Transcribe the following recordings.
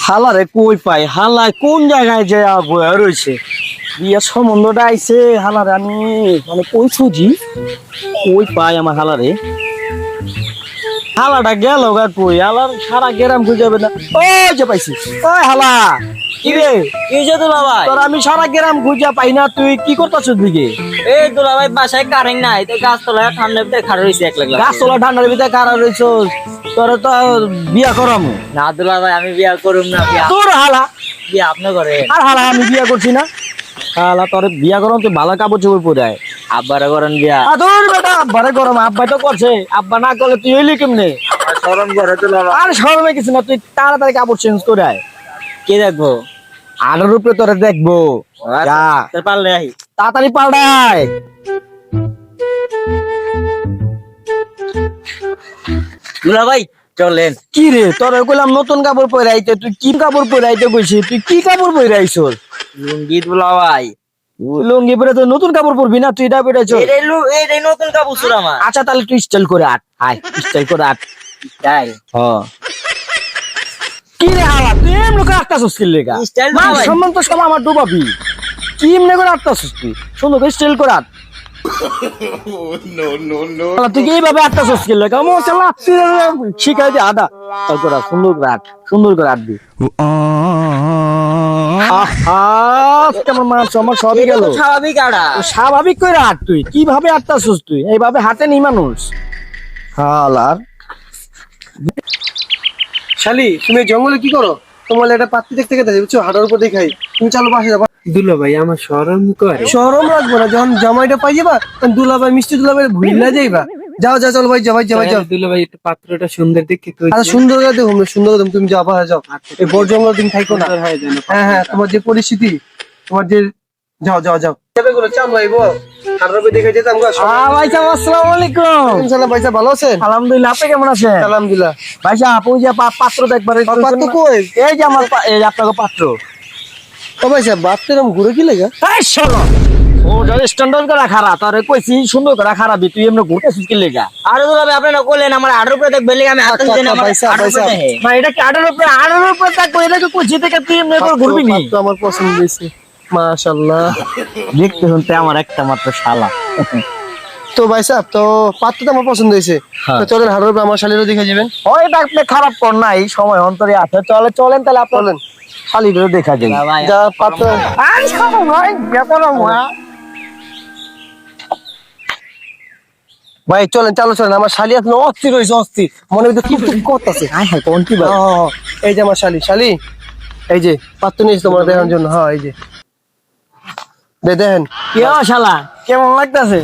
হালারে কই পাই, হালায় কোন জায়গায় যে বয়া রয়েছে। বিয়ার সম্বন্ধটা আইছে, হালারে আমি মানে কই খুঁজি, কই পাই আমার হালারে। হালাটা গেল গা কই, হালার সারা গ্রাম খুঁজে যাবে না। ওই যে পাইছি, ওই হালা কি রে? কি যে দুলা ভাই? তোর আমি সারা গ্রাম খুঁজা পাই না, তুই কি করতেছিস দিকে? এই দুলা ভাই বাসায় কারেন্ট নাই, তো গাছতলায় ঠান্ডা ভিতরে খাড়া রইছে এক লাগলা। গাছ তোলা ঠান্ডার ভিতরে কারা রয়েছিস? তোরা তো বিয়া করামু না দুলা ভাই, আমি বিয়া করুম না। তোর হালা, বিয়া আপনি করে। আর হালা আমি বিয়া করছি না। হালা তোর বিয়া করম, তুই ভালো কাপড় চোপড় পরে আয়। আব্বারা করেন বিয়া। তোর বেটা আব্বারে গরম, আব্বাই তো করছে, আব্বা না করলে তুই হইলি কেমনে? শরম করে দুলা ভাই। আর শরমে কিছু না, তুই তাড়াতাড়ি কাপড় চেঞ্জ করে আয়। কে দেখবো? আলোর উপরে তোরে দেখবো, যা তোর পারলে আহি। তাড়াতাড়ি পাল্টায়। দুলা ভাই চলেন। কি রে তোরে কইলাম নতুন কাপড় পরে আইতে, তুই কি কাপড় পরে আইতে কইছিস? তুই কি কাপড় পরে আইছস? লুঙ্গি দুলা ভাই। তুই লুঙ্গি পরে তো নতুন কাপড় পরবি না, তুই এটা পরে আইছস। এই নতুন কাপড় চুর আমার। আচ্ছা তাহলে তুই স্টাইল করে আট, আয় স্টাইল করে আট। তাই কি রে হালা, তুই এমনি করে আটটাছস কি লেগা? স্টাইল মান ভাই। সম্মান তো সব আমার ডুবাবি। কি এমনি করে আটটাছস তুই? সুন্দর করে স্টাইল করে আট। হালা, তুই কি এইভাবে আটটাছস কি লেগা? মশলা শিখাই দে আদা। তারপর সুন্দর করে আট, সুন্দর করে আটবি। আহা, কেমন মান সম্মান সবই গেল। স্বাভাবিক আড়া। স্বাভাবিক করে আট, তুই কিভাবে আটটাছস? তুই এইভাবে হাঁটে নি মানুষ। হালার শালি, তুমি এই জঙ্গলে কি করো? তোমার একটা পাত্তি দেখতে গেছে বুঝছো, হাঁটার উপর দেখাই। তুমি চালো পাশে যাবা। দুলাভাই আমার শরম করে। শরম রাখবো না, যখন জামাইটা পাই যাবা তখন দুলাভাই মিষ্টি দুলাভাই ভুইলা যাইবা। যাও যাও চলো ভাই, যাও ভাই, যাও ভাই, যাও। দুলাভাই একটু পাত্রটা সুন্দর দেখে কই আচ্ছা সুন্দর করে দেখো, সুন্দর করে তুমি যাও, পাশে যাও। এই বড় জঙ্গল তুমি থাইকো না। সুন্দর হয় যেন। হ্যাঁ হ্যাঁ, তোমার যে পরিস্থিতি, তোমার যে, যাও যাও যাও। যাবে গুলো চাম ভাইবো, হাঁটার উপর দেখে যেতাম গো। ভাই সাহেব আসসালামু আলাইকুম। সালাম ভাই সাহেব, ভালো আছেন? আলহামদুলিল্লাহ, আপনি কেমন আছেন? আলহামদুলিল্লাহ। ভাই সাহেব ওই যে পাত্র দেখবার পাত্র কই? এই যে আমার এই যে আপনাকে পাত্র। ও ভাই সাহেব, বাপতে এরকম ঘুরে কি লেগা? এই শোনো, ও যদি স্ট্যান্ডার্ড করে খারা, তোরে কইছি সুন্দর করে খারাপি, তুই এমনি ঘুরতেছিস কি লেগা? আরে দুলা ভাই, আপনি না কইলেন আমার আড়ের উপরে দেখবে লেগে আমি হাতে দিন আমার পয়সা, আড়ের উপরে পয়সা। দেখে। না এটা কি আড়ের উপরে থাকবো, এটাকে কইছি থেকে তুই এমনি করে ঘুরবি নি? পাত্র আমার পছন্দ হয়েছে, মাশাআল্লাহ। দেখতে শুনতে আমার একটা মাত্র শালা। তো ভাই সাহেব, তো পাত্র তো আমার পছন্দ হয়েছে। হ্যাঁ। তো চলেন হাঁটার উপর আমার শালিরও দেখে যাবেন। ওইটা আপনি খারাপ কর না, এই সময় অন্তরে আছে। চলেন তাহলে আপনি চলেন। শালিগুলো দেখা যায়। দুলা ভাই, যা পাত্র। ভাই চলেন, চালু চলেন। আমার শালি এখন অস্থির হয়েছে, অস্থির মনে ভিতরে টুক টুক করতেছে। হ্যাঁ হ্যাঁ, কোন কি ভাই? এই যে আমার শালি, শালি এই যে পাত্র নিয়েছি তোমার দেখার জন্য। হ্যাঁ এই যে দেখেন, কি ও শালা, কেমন লাগতেছে?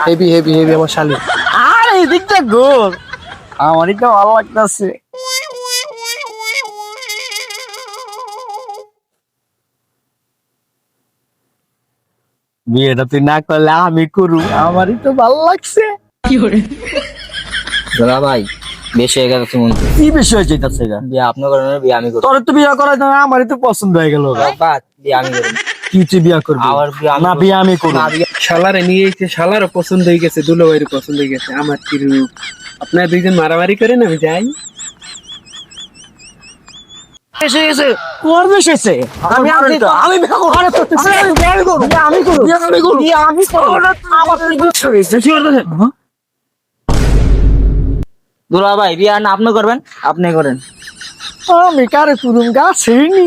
হেভি হেভি হেভি আমার শালি। আর এই দিকটা গোল, আমারই তো ভালো লাগতেছে। বিয়েটা তুই না করলে আমি করু, আমারই তো ভালো লাগছে। দুলা ভাই বেশি হয়ে গেছে মন। কি বিষয় যেতেছে গা? বিয়া আপনি করেন, বিয়া আমি করব। তোর তো বিয়ে করার জন্য আমারই তো পছন্দ হয়ে গেল। বাদ বিয়া আমি করব। কি তুই বিয়ে করবি? আবার বিয়া আমি না করব। বিয়ে আমি করবো। না বিয়া শালারে নিয়ে এসে শালারও পছন্দ হয়ে গেছে, দুলাভাইয়ের পছন্দ হয়ে গেছে। আমার কি রূপ! আপনারা দুইজন মারামারি করেন, আমি যাই। এসে গেছে, কোন এসেছে? আমি আনছি তো, আমি বিয়ে করবো। আরে তো তুই আমি করবো, আমি করবো, আমি করবো, আমি করবো। আমার তুই বুঝছো গেছে, কি করতেছে? দুলা ভাই বিয়া না আপনি করবেন, আপনি করেন। আমি কারে করুম, গাছ ছেড়ে নি।